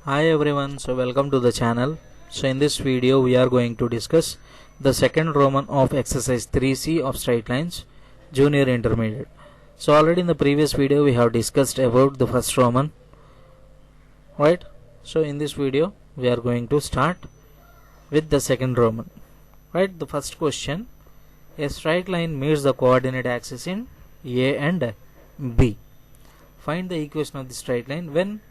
Hi everyone, so welcome to the channel. So in this video we are going to discuss the second Roman of exercise 3C of straight lines junior intermediate. So already in the previous video we have discussed about the first Roman, right? So in this video we are going to start with the second Roman, right? The first question: a straight line meets the coordinate axis in A and B. Find the equation of the straight line when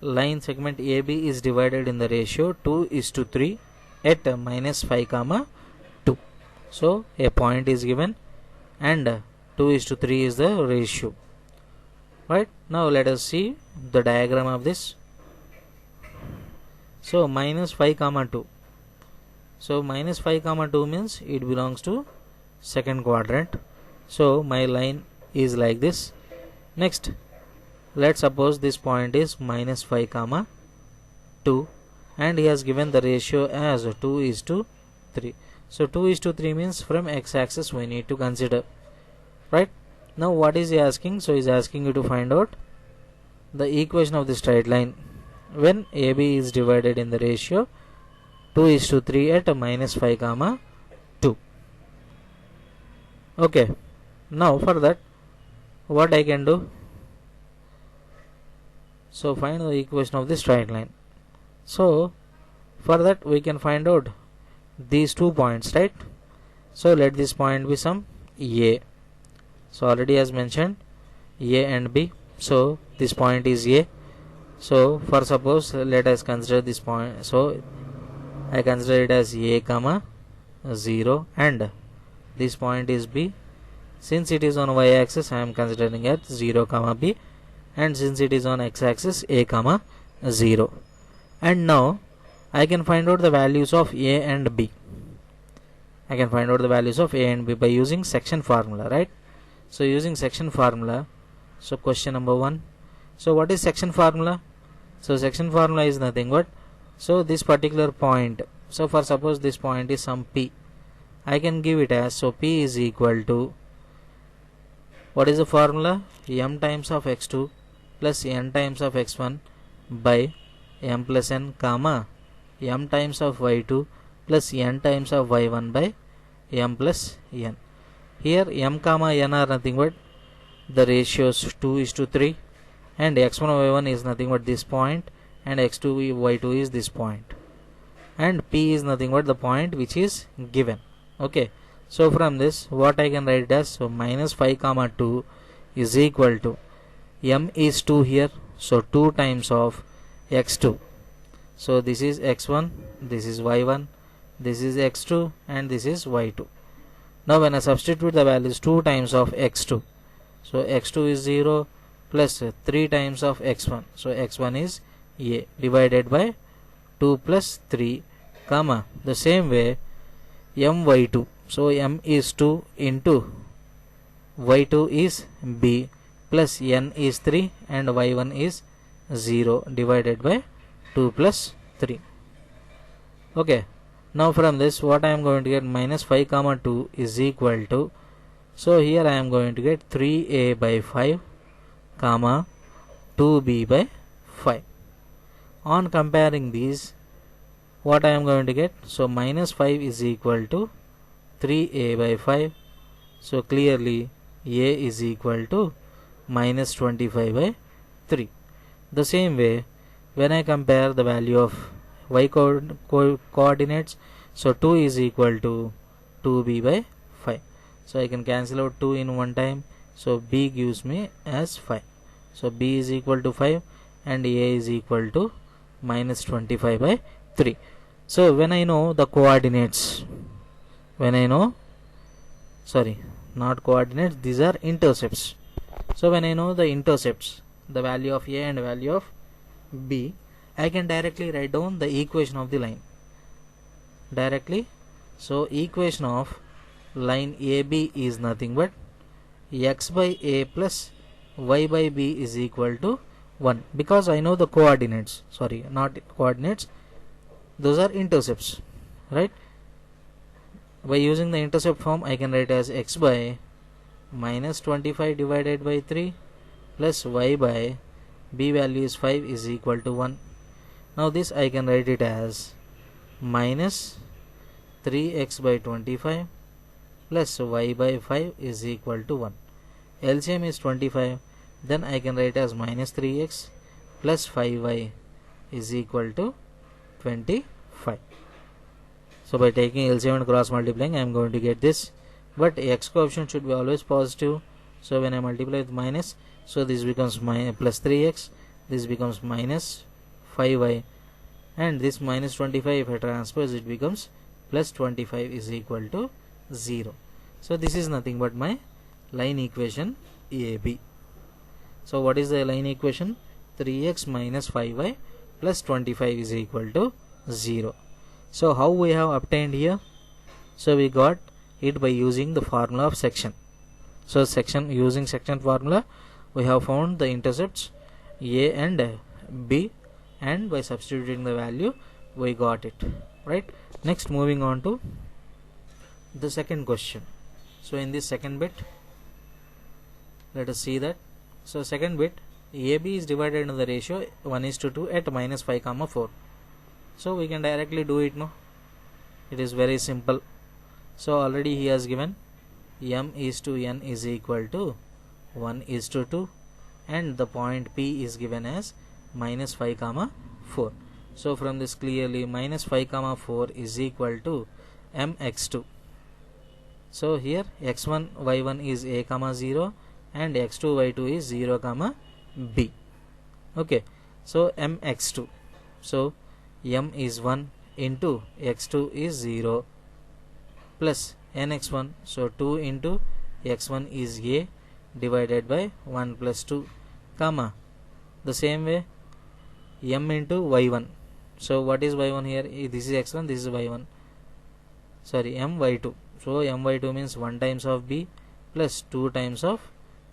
line segment AB is divided in the ratio 2:3 at -5, 2. So a point is given and 2:3 is the ratio. Right, now let us see the diagram of this. So -5, 2. So -5, 2 means it belongs to second quadrant. So my line is like this. Next, let's suppose this point is -5, 2 and he has given the ratio as 2:3. So 2:3 means from x-axis we need to consider, right? Now what is he asking? So he is asking you to find out the equation of the straight line when AB is divided in the ratio 2:3 at -5, 2. Okay, now for that what I can do? So find the equation of the straight line. So for that we can find out these 2 points, right? So let this point be some A. So already as mentioned A and B. So this point is A. So for suppose let us consider this point. So I consider it as A, 0 and this point is B. Since it is on y-axis I am considering it 0, B, and since it is on x-axis A, 0. And now I can find out the values of A and B. I can find out the values of A and B by using section formula, right? So using section formula, so question number 1. So what is section formula? So section formula is nothing but, so this particular point, so for suppose this point is some P, I can give it as, so P is equal to, what is the formula? M times of x2 plus n times of x1 by m plus n, m times of y2 plus n times of y1 by m plus n. Here m, n are nothing but the ratios 2:3 and x1 y1 is nothing but this point and x2 y2 is this point, and p is nothing but the point which is given. Okay, so from this what I can write as, so -5, 2 is equal to m is 2 here, so 2 times of x2. So this is x1, this is y1, this is x2 and this is y2. Now when I substitute the values 2 times of x2, so x2 is 0 plus 3 times of x1, so x1 is a, divided by 2 plus 3, the same way m y2, so m is 2 into y2 is b plus n is 3 and y1 is 0 divided by 2 plus 3. Okay, now from this what I am going to get, -5, 2 is equal to, so here I am going to get 3a by 5, 2b by 5. On comparing these, what I am going to get, so -5 is equal to 3a by 5, so clearly a is equal to -25 by 3. The same way when I compare the value of y coordinates, so 2 is equal to 2b by 5, so I can cancel out 2 in one time, so b gives me as 5, so b is equal to 5 and a is equal to -25 by 3. So when I know the coordinates, when I know, sorry, not coordinates, these are intercepts. So when I know the intercepts, the value of a and value of b, I can directly write down the equation of the line directly. So equation of line AB is nothing but x by a plus y by b is equal to 1, because I know the coordinates, sorry, not coordinates, those are intercepts, right? By using the intercept form I can write as x by -25 divided by 3 plus y by b value is 5 is equal to 1. Now this I can write it as minus 3x by 25 plus y by 5 is equal to 1. LCM is 25, then I can write as minus 3x plus 5y is equal to 25. So by taking LCM and cross multiplying, I am going to get this, but x coefficient should be always positive. So when I multiply with minus, so this becomes plus 3x, this becomes minus 5y, and this minus 25, if I transpose, it becomes plus 25 is equal to 0. So this is nothing but my line equation AB. So what is the line equation? 3x minus 5y plus 25 is equal to 0. So how we have obtained here? So we got it by using the formula of section. So using section formula, we have found the intercepts A and B, and by substituting the value we got it, right? Next, moving on to the second question. So in this second bit, let us see that. So second bit, AB is divided into the ratio 1:2 at minus 5 comma 4. So we can directly do it, no? It is very simple. So already he has given m/n is equal to 1:2, and the point P is given as minus 5 comma 4. So from this clearly minus 5 comma 4 is equal to mx2. So here x1 y1 is a comma 0 and x2 y2 is 0 comma b. Okay, so mx2, so m is 1 into x2 is 0 plus nx1, so 2 into x1 is a divided by 1 plus 2 comma the same way m into y1. So what is y1 here? This is x1, this is y1, sorry, m y2. So m y2 means 1 times of b plus 2 times of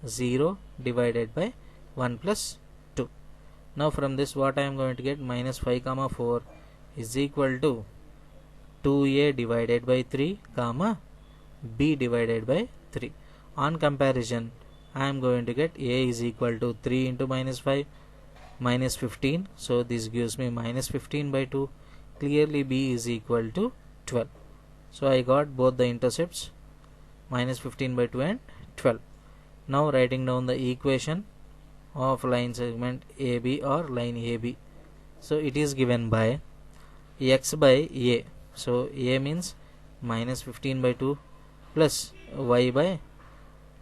0 divided by 1 plus 2. Now from this what I am going to get? Minus 5 comma 4 is equal to 2a divided by 3 comma b divided by 3. On comparison, I am going to get a is equal to 3 into minus 5 minus 15. So this gives me minus 15 by 2. Clearly b is equal to 12. So I got both the intercepts, minus 15 by 2 and 12. Now writing down the equation of line segment AB or line AB. So it is given by x by a. So a means minus 15 by 2 plus y by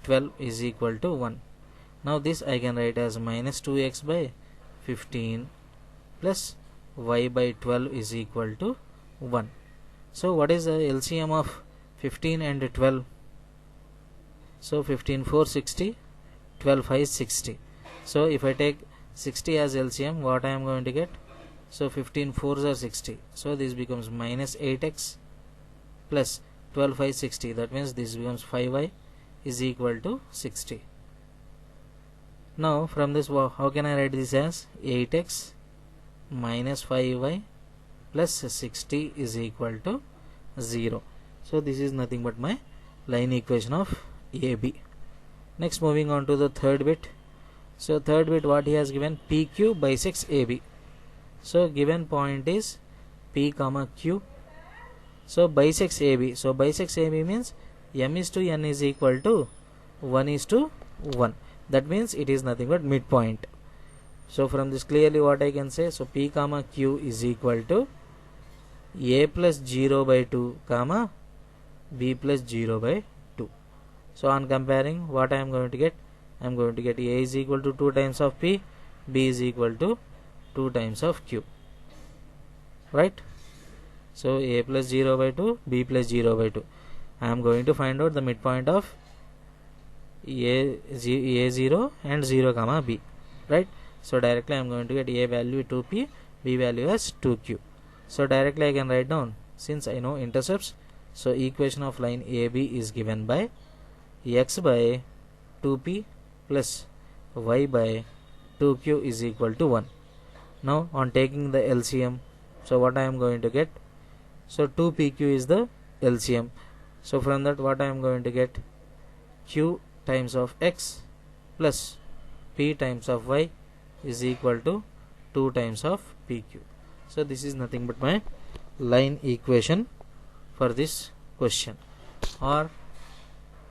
12 is equal to 1. Now this I can write as minus 2x by 15 plus y by 12 is equal to 1. So what is the LCM of 15 and 12? So 15 4 60, 12 5 60. So if I take 60 as LCM, what I am going to get? So 15 4s are 60. So this becomes minus 8x plus 12 5 60. That means this becomes 5y is equal to 60. Now from this, how can I write this as 8x minus 5y plus 60 is equal to 0. So this is nothing but my line equation of AB. Next, moving on to the third bit. So third bit, what he has given? PQ bisects AB. So given point is P comma Q. So bisects AB. So bisects AB means m/n is equal to 1:1. That means it is nothing but midpoint. So from this clearly what I can say? So P comma Q is equal to a plus 0 by 2 comma b plus 0 by 2. So on comparing, what I am going to get? I am going to get a is equal to 2 times of p, b is equal to 2 times of q, right? So a plus 0 by 2, b plus 0 by 2. I am going to find out the midpoint of a0 and 0 comma b, right? So directly I am going to get a value 2p, b value as 2q. So directly I can write down, since I know intercepts, so equation of line AB is given by x by 2p plus y by 2q is equal to 1. Now on taking the LCM, so what I am going to get? So 2pq is the LCM. So from that what I am going to get? Q times of x plus p times of y is equal to 2 times of pq. So this is nothing but my line equation for this question. Or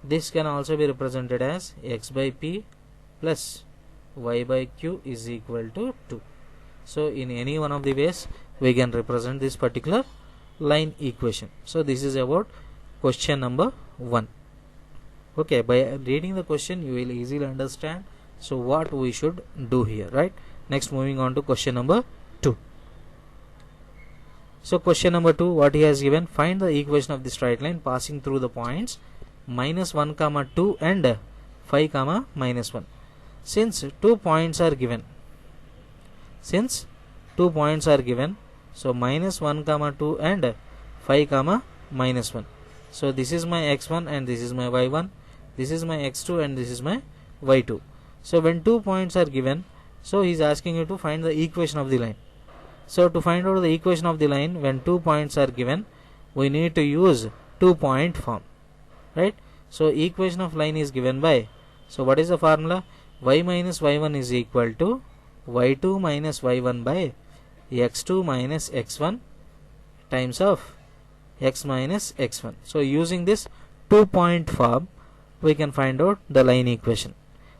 this can also be represented as x by p plus y by q is equal to 2. So in any one of the ways we can represent this particular line equation. So this is about question number 1. Okay, by reading the question you will easily understand so what we should do here, right? Next, moving on to question number 2. So question number 2, what he has given, find the equation of the straight line passing through the points minus 1 comma 2 and 5 comma minus 1. Since 2 points are given, so minus 1 comma 2 and 5 comma minus 1. So this is my x1 and this is my y1, this is my x2 and this is my y2. So when 2 points are given, so he is asking you to find the equation of the line. So to find out the equation of the line when 2 points are given, we need to use 2-point form, right? So equation of line is given by, so what is the formula? Y minus y1 is equal to y2 minus y1 by x2 minus x1 times of x minus x1. So using this 2-point form we can find out the line equation.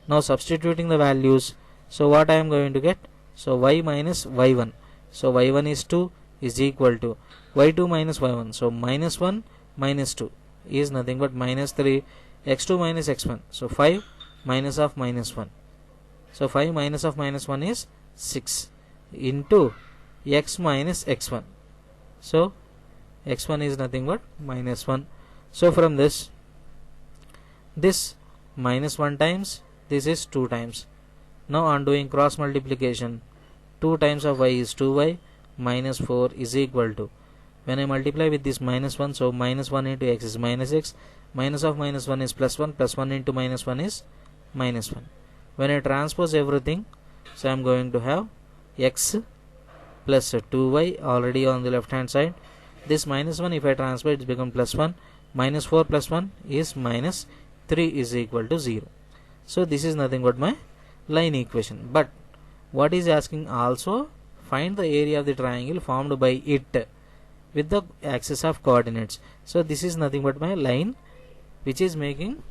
Now substituting the values, so what I am going to get? So y minus y1, so y1 is 2 is equal to y2 minus y1, so minus 1 minus 2 is nothing but minus 3, x2 minus x1, so 5 minus of minus 1, so 5 minus of minus 1 is 6 into x minus x1, so x1 is nothing but minus 1. So from this minus 1 times this is 2 times. Now on doing cross multiplication, 2 times of y is 2y minus 4 is equal to, when I multiply with this minus 1, so minus 1 into x is minus x, minus of minus 1 is plus 1, plus 1 into minus 1 is minus 1. When I transpose everything, so I am going to have x plus 2y already on the left hand side. This minus 1, if I transpose, it becomes plus 1, minus 4 plus 1 is minus 3 is equal to 0. So this is nothing but my line equation. But what is asking also, find the area of the triangle formed by it with the axis of coordinates. So this is nothing but my line which is making,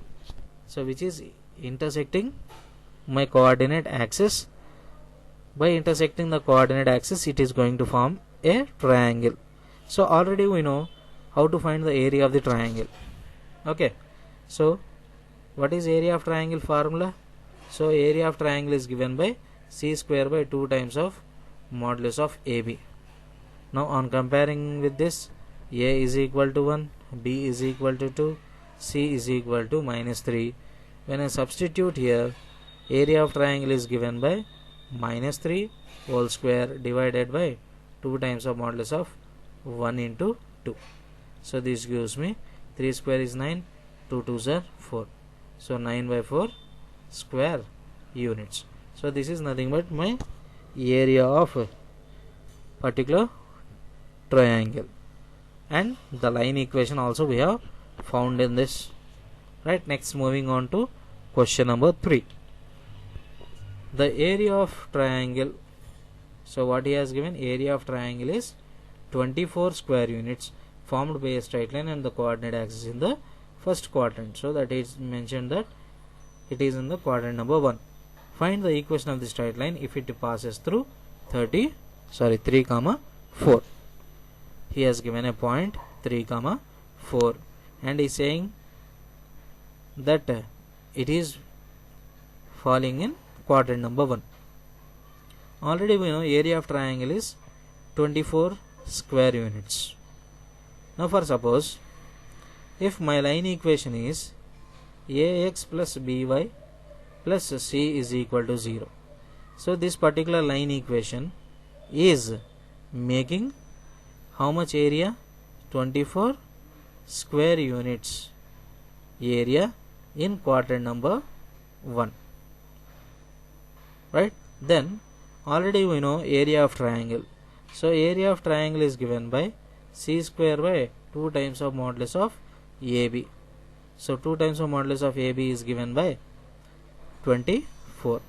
so which is intersecting my coordinate axis. By intersecting the coordinate axis it is going to form a triangle. So already we know how to find the area of the triangle. Okay, so what is area of triangle formula? So area of triangle is given by c square by 2 times of modulus of AB. Now on comparing with this, A is equal to 1, B is equal to 2, C is equal to minus 3. When I substitute here, area of triangle is given by minus 3 whole square divided by 2 times of modulus of 1 into 2. So this gives me 3 square is 9, 2 2s are 4. So 9 by 4 square units. So this is nothing but my area of a particular triangle, and the line equation also we have found in this, right? Next, moving on to question number 3. The area of triangle, so what he has given, area of triangle is 24 square units formed by a straight line and the coordinate axis in the first quadrant. So that is mentioned that it is in the quadrant number 1. Find the equation of the straight line if it passes through 3 comma 4. He has given a point 3 comma 4 and is saying that it is falling in quadrant number 1. Already we know area of triangle is 24 square units. Now for suppose if my line equation is ax plus by plus c is equal to 0, so this particular line equation is making how much area? 24 square units area in quadrant number 1, right? Then already we know area of triangle, so area of triangle is given by c square by 2 times of modulus of AB. So 2 times of modulus of AB is given by 24,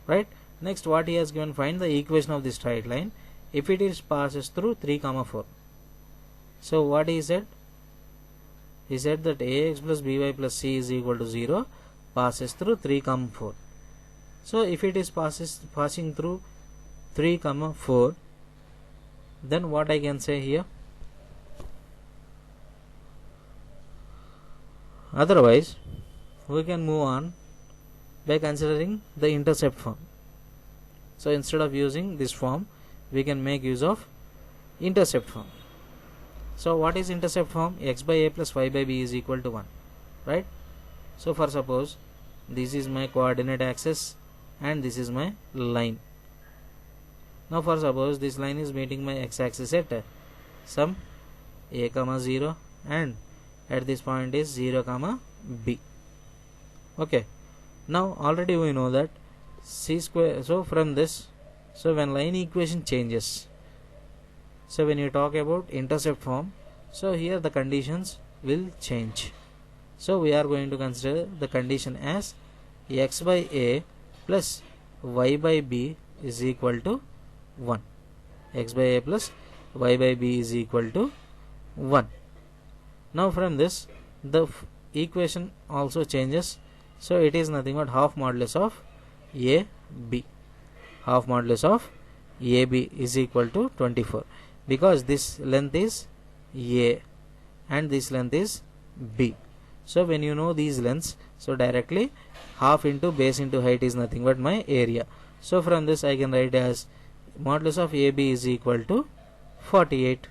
right? Next, what he has given, find the equation of the straight line if it is passes through 3 comma 4. So what he said? He said that ax plus by plus c is equal to 0 passes through 3 comma 4. So if it is passing through 3 comma 4, then what I can say here? Otherwise we can move on by considering the intercept form. So instead of using this form, we can make use of intercept form. So what is intercept form? X by a plus y by b is equal to 1, right? So for suppose this is my coordinate axis and this is my line. Now for suppose this line is meeting my x-axis at some a comma 0 and at this point is 0 comma b. Okay, now already we know that c square. So from this, so when line equation changes, so when you talk about intercept form, so here the conditions will change. So we are going to consider the condition as x by a plus y by b is equal to 1. X by a plus y by b is equal to 1. Now from this the equation also changes. So it is nothing but half modulus of a b. Half modulus of a b is equal to 24, because this length is a and this length is b. So when you know these lengths, so directly half into base into height is nothing but my area. So from this I can write as modulus of AB is equal to 48.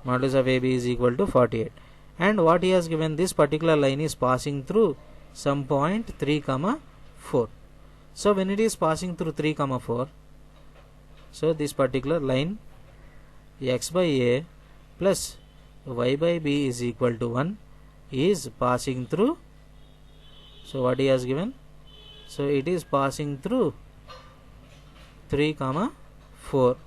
Modulus of AB is equal to 48. And what he has given, this particular line is passing through some point 3 comma 4. So when it is passing through 3 comma 4, so this particular line x by a plus y by b is equal to 1 is passing through. So what he has given, so it is passing through 3 comma 4.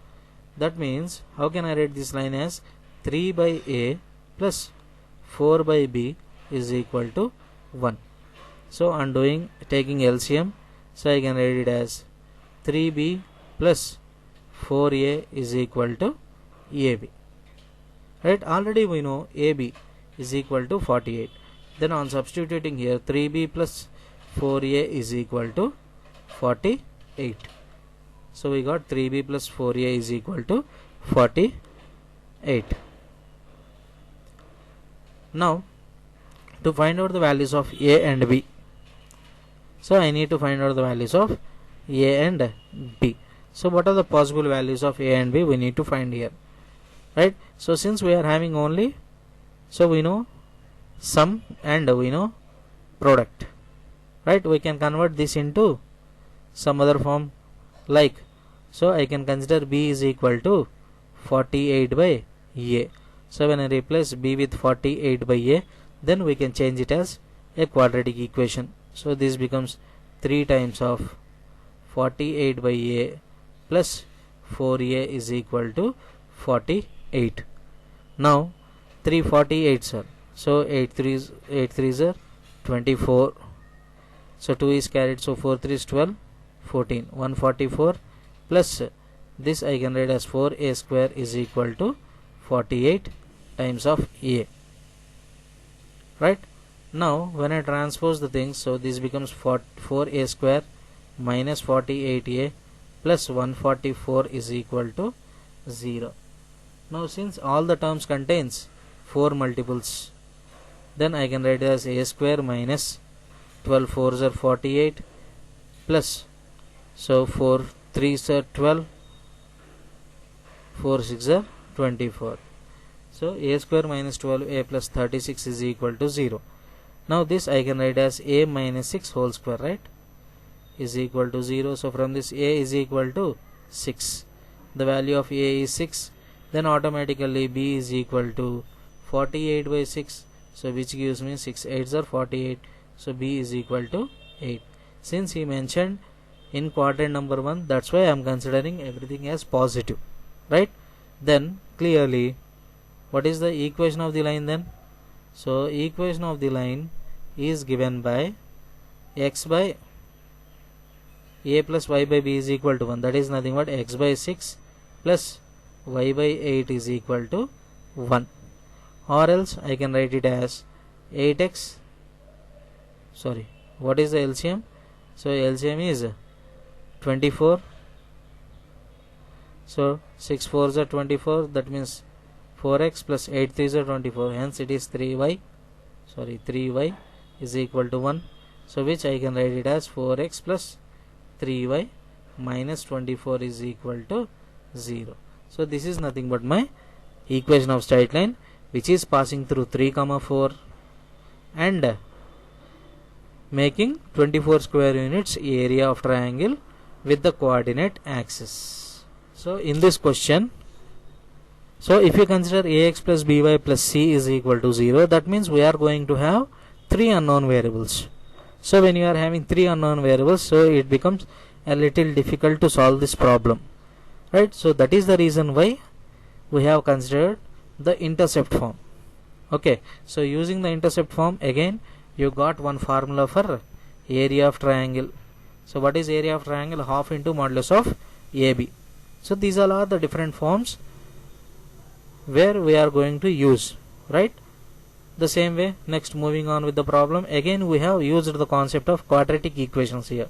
That means how can I write this line as 3 by a plus 4 by b is equal to 1. So on taking LCM, so I can write it as 3b plus 4a is equal to ab. Right, already we know ab is equal to 48. Then on substituting here, 3b plus 4a is equal to 48. So we got 3b plus 4a is equal to 48. Now to find out the values of a and b, so I need to find out the values of a and b. So what are the possible values of a and b we need to find here, right? So since we are having only, so we know sum and we know product, right? We can convert this into some other form, like, so I can consider b is equal to 48 by a. So when I replace b with 48 by a, then we can change it as a quadratic equation. So this becomes 3 times of 48 by a plus 4a is equal to 48. Now 348s are, so 8 3s are 24. So 2 is carried, so 4 3 is 12, 14, 144 plus this I can write as 4a square is equal to 48 times of a. Right, now when I transpose the things, so this becomes 4a square minus 48a plus 144 is equal to 0. Now since all the terms contains 4 multiples, then I can write it as a square minus 12 4s are 48 plus, so 4 3s are 12, 4 6 are 24. So a square minus 12a plus 36 is equal to 0. Now this I can write as a minus 6 whole square, right, is equal to 0. So from this a is equal to 6. The value of a is 6. Then automatically b is equal to 48 by 6. So which gives me 6 8s are 48. So b is equal to 8. Since he mentioned in quadrant number 1, that's why I am considering everything as positive, right? Then clearly what is the equation of the line then? So equation of the line is given by x by a plus y by b is equal to 1. That is nothing but x by 6 plus y by 8 is equal to 1, or else I can write it as 8x, sorry, what is the LCM? So LCM is 24, so 6 4s are 24, that means 4x plus 8 3s are 24, hence it is 3y, sorry, 3y is equal to 1, so which I can write it as 4x plus 3y minus 24 is equal to 0. So this is nothing but my equation of straight line which is passing through 3, 4 and making 24 square units area of triangle with the coordinate axis. So in this question, so if you consider ax plus by plus c is equal to 0, that means we are going to have 3 unknown variables. So when you are having 3 unknown variables, so it becomes a little difficult to solve this problem, right? So that is the reason why we have considered the intercept form. Okay, so using the intercept form, again you got one formula for area of triangle. So what is area of triangle? Half into modulus of AB. So these all are the different forms where we are going to use, right? The same way, next moving on with the problem, again we have used the concept of quadratic equations here.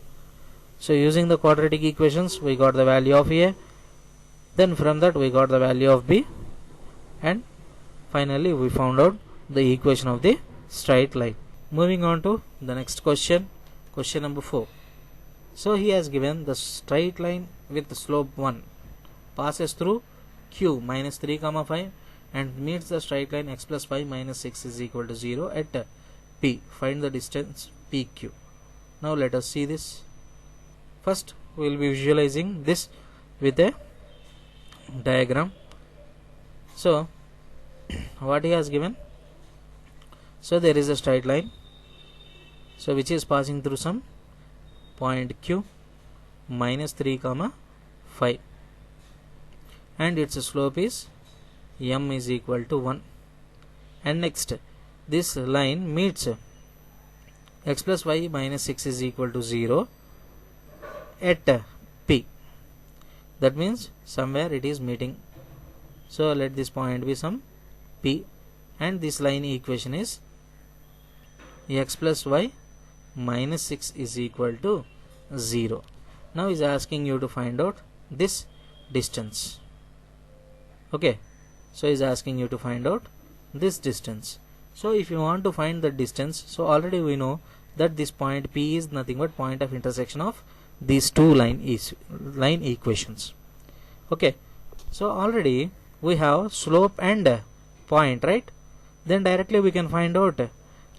So using the quadratic equations, we got the value of A, then from that we got the value of B, and finally we found out the equation of the straight line. Moving on to the next question, question number 4. So he has given the straight line with slope 1 passes through Q minus 3, 5 and meets the straight line x plus 5 minus 6 is equal to 0 at P. Find the distance PQ. Now let us see this. First we will be visualizing this with a diagram. So what he has given, so there is a straight line, so which is passing through some point Q minus 3, 5 and its slope is m is equal to 1, and next this line meets x plus y minus 6 is equal to 0 at P. That means somewhere it is meeting. So let this point be some P, and this line equation is x plus y minus 6 is equal to 0. Now is asking you to find out this distance. Okay, so is asking you to find out this distance. So if you want to find the distance, so already we know that this point P is nothing but point of intersection of these two line equations. Okay, so already we have slope and point, right? Then directly we can find out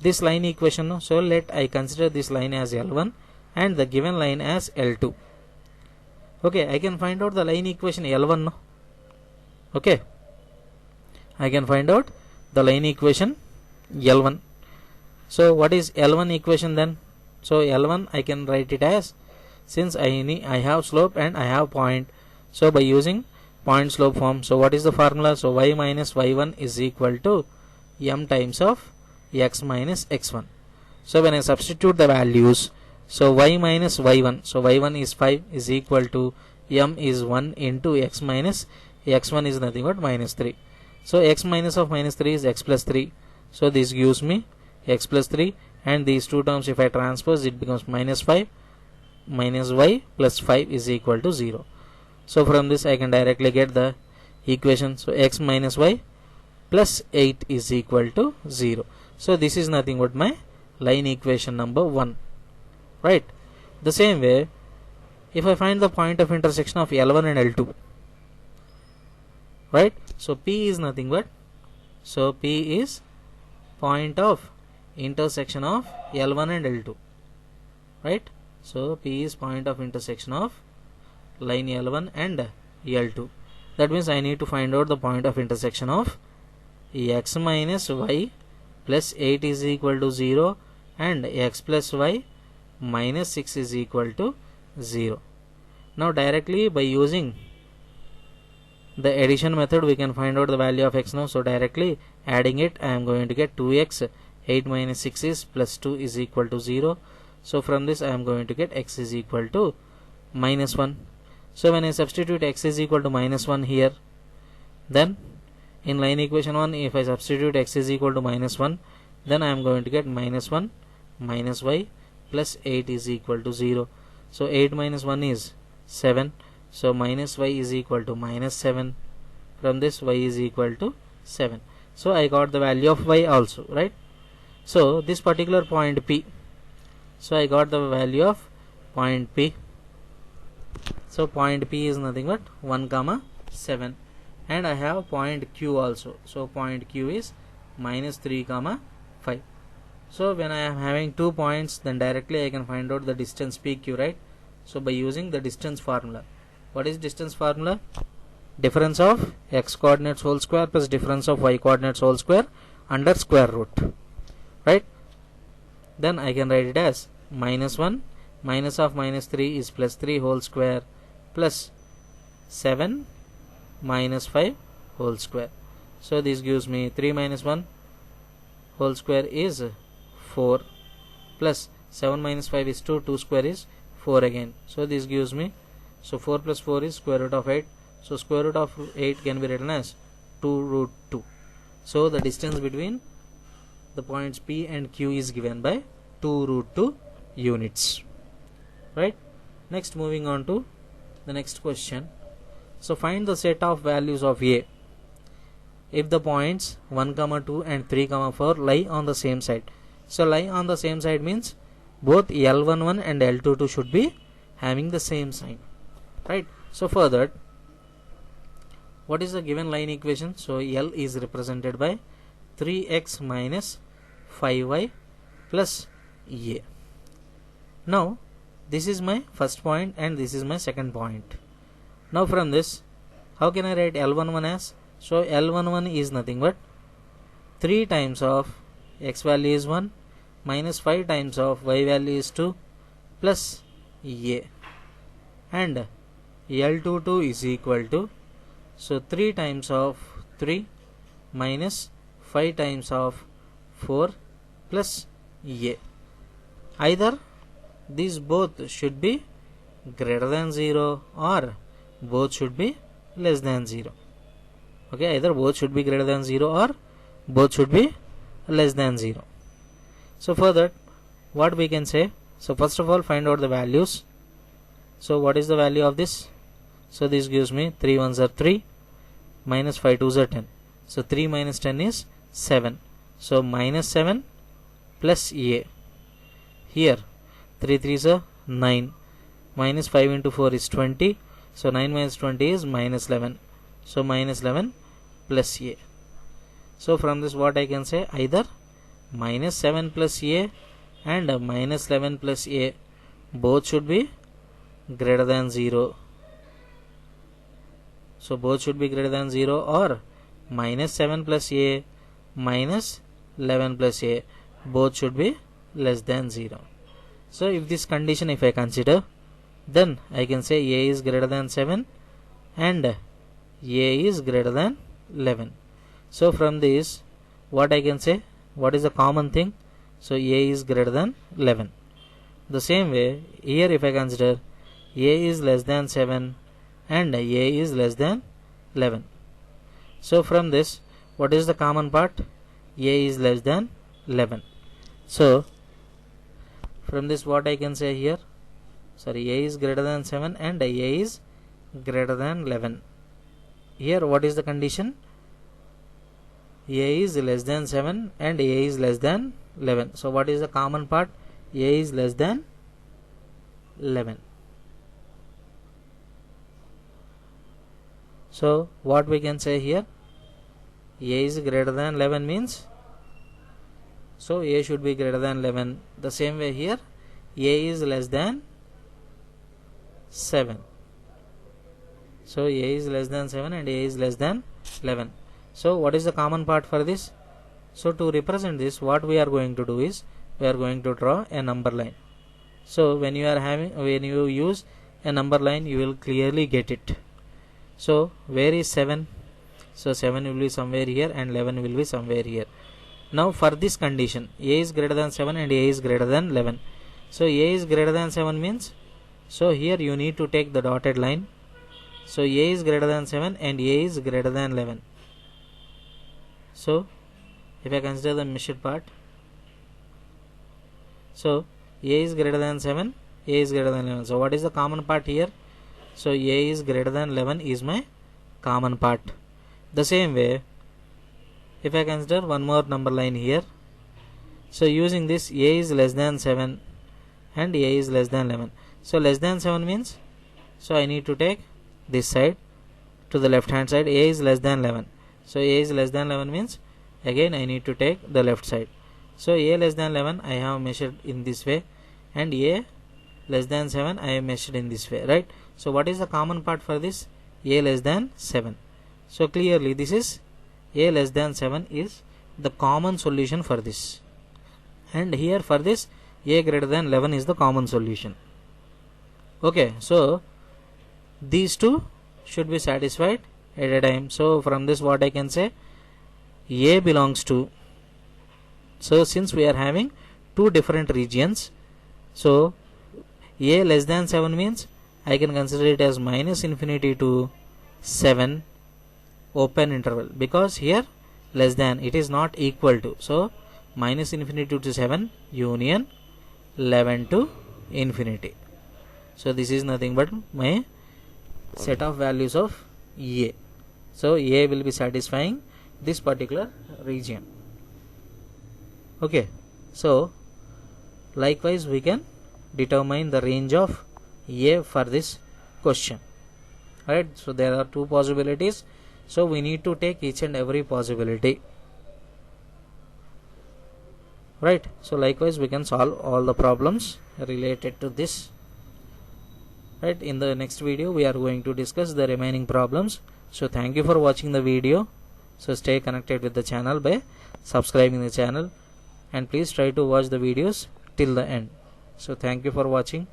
this line equation. So let I consider this line as L1 and the given line as L2. Okay, I can find out the line equation L1. Okay, I can find out the line equation L1. So what is L1 equation then? So L1 I can write it as, since I have slope and I have point, so by using point slope form, so what is the formula? So y minus y1 is equal to m times of x minus x1. So when I substitute the values, so y minus y1, so y1 is 5 is equal to m is 1 into x minus x1 is nothing but minus 3. So x minus of minus 3 is x plus 3. So this gives me x plus 3, and these two terms if I transpose, it becomes minus 5 minus y plus 5 is equal to 0. So from this I can directly get the equation. So x minus y plus 8 is equal to 0. So this is nothing but my line equation number 1, right? The same way, if I find the point of intersection of L1 and L2, right? So P is nothing but, so P is point of intersection of L1 and L2, right? So P is point of intersection of line L1 and L2. That means I need to find out the point of intersection of x minus y plus 8 is equal to 0 and x plus y minus 6 is equal to 0. Now directly by using the addition method we can find out the value of x now. So directly adding it, I am going to get 2x, 8 minus 6 is plus 2 is equal to 0. So from this I am going to get x is equal to minus 1. So when I substitute x is equal to minus 1 here, Then in line equation 1, if I substitute x is equal to minus 1, then I am going to get minus 1 minus y plus 8 is equal to 0. So 8 minus 1 is 7. So minus y is equal to minus 7. From this, y is equal to 7. So I got the value of y also, right? So this particular point P, so I got the value of point P. So point P is nothing but 1 comma 7, and I have point Q also. So point Q is minus 3 comma 5. So when I am having 2 points, then directly I can find out the distance PQ, right? So by using the distance formula. What is distance formula? Difference of x coordinates whole square plus difference of y coordinates whole square under square root, right? Then I can write it as minus 1 minus of minus 3 is plus 3 whole square plus 7 minus 5 whole square. So this gives me 3 minus 1 whole square is 4 plus 7 minus 5 is 2, 2 square is 4 again. So this gives me, so 4 plus 4 is square root of 8. So square root of 8 can be written as 2 root 2. So the distance between the points P and Q is given by 2 root 2 units, right? Next, moving on to the next question. So find the set of values of A if the points 1 comma 2 and 3 comma 4 lie on the same side. So lie on the same side means both L11 and L22 should be having the same sign, right? So for that, what is the given line equation? So L is represented by 3x minus 5y plus A. Now this is my first point and this is my second point. Now from this, how can I write L11 as? So L11 is nothing but 3 times of x value is 1 minus 5 times of y value is 2 plus A, and L22 is equal to, so 3 times of 3 minus 5 times of 4 plus A. Either these both should be greater than 0 or both should be less than 0. Okay, either both should be greater than 0 or both should be less than 0. So for that, what we can say? So first of all, find out the values. So what is the value of this? So this gives me 3 1s are 3 minus 5 2s are 10. So 3 minus 10 is 7. So minus 7 plus A. Here 3 3s are 9. Minus 5 into 4 is 20. So 9 minus 20 is minus 11. So minus 11 plus A. So from this, what I can say? Either minus 7 plus A and minus 11 plus A both should be greater than 0. So both should be greater than 0, or minus 7 plus A minus 11 plus A both should be less than 0. So if this condition if I consider, then I can say A is greater than 7 and A is greater than 11. So from this, what I can say? What is the common thing? So A is greater than 11. The same way here, if I consider A is less than 7 and A is less than 11. So from this, what is the common part? A is less than 11. So from this, what I can say here? Sorry, A is greater than 7 and A is greater than 11. Here what is the condition? A is less than 7 and A is less than 11. So what is the common part? A is less than 11. So what we can say here? A is greater than 11 means, so A should be greater than 11. The same way here, A is less than 7. So A is less than 7 and A is less than 11. So what is the common part for this? So to represent this, what we are going to do is, we are going to draw a number line. So when you use a number line, you will clearly get it. So where is 7? So 7 will be somewhere here and 11 will be somewhere here. Now for this condition, A is greater than 7 and A is greater than 11. So A is greater than 7 means, so here you need to take the dotted line. So A is greater than 7 and A is greater than 11. So if I consider the measured part, so A is greater than 7, A is greater than 11. So what is the common part here? So A is greater than 11 is my common part. The same way, if I consider one more number line here, so using this, A is less than 7 and A is less than 11. So less than 7 means, so I need to take this side to the left hand side. A is less than 11. So A is less than 11 means again I need to take the left side. So A less than 11 I have measured in this way, and A less than 7 I have measured in this way, right? So what is the common part for this? A less than 7. So clearly this is A less than 7 is the common solution for this, and here for this A greater than 11 is the common solution. Okay, so these two should be satisfied at a time. So from this what I can say, A belongs to, so since we are having two different regions, so A less than 7 means I can consider it as minus infinity to 7 open interval, because here less than, it is not equal to, so minus infinity to 7 union 11 to infinity. So this is nothing but my set of values of A. So A will be satisfying this particular region. Okay, so likewise we can determine the range of A for this question, right? So there are two possibilities, so we need to take each and every possibility, right? So likewise we can solve all the problems related to this, right? In the next video we are going to discuss the remaining problems. So thank you for watching the video. So stay connected with the channel by subscribing the channel, and please try to watch the videos till the end. So thank you for watching.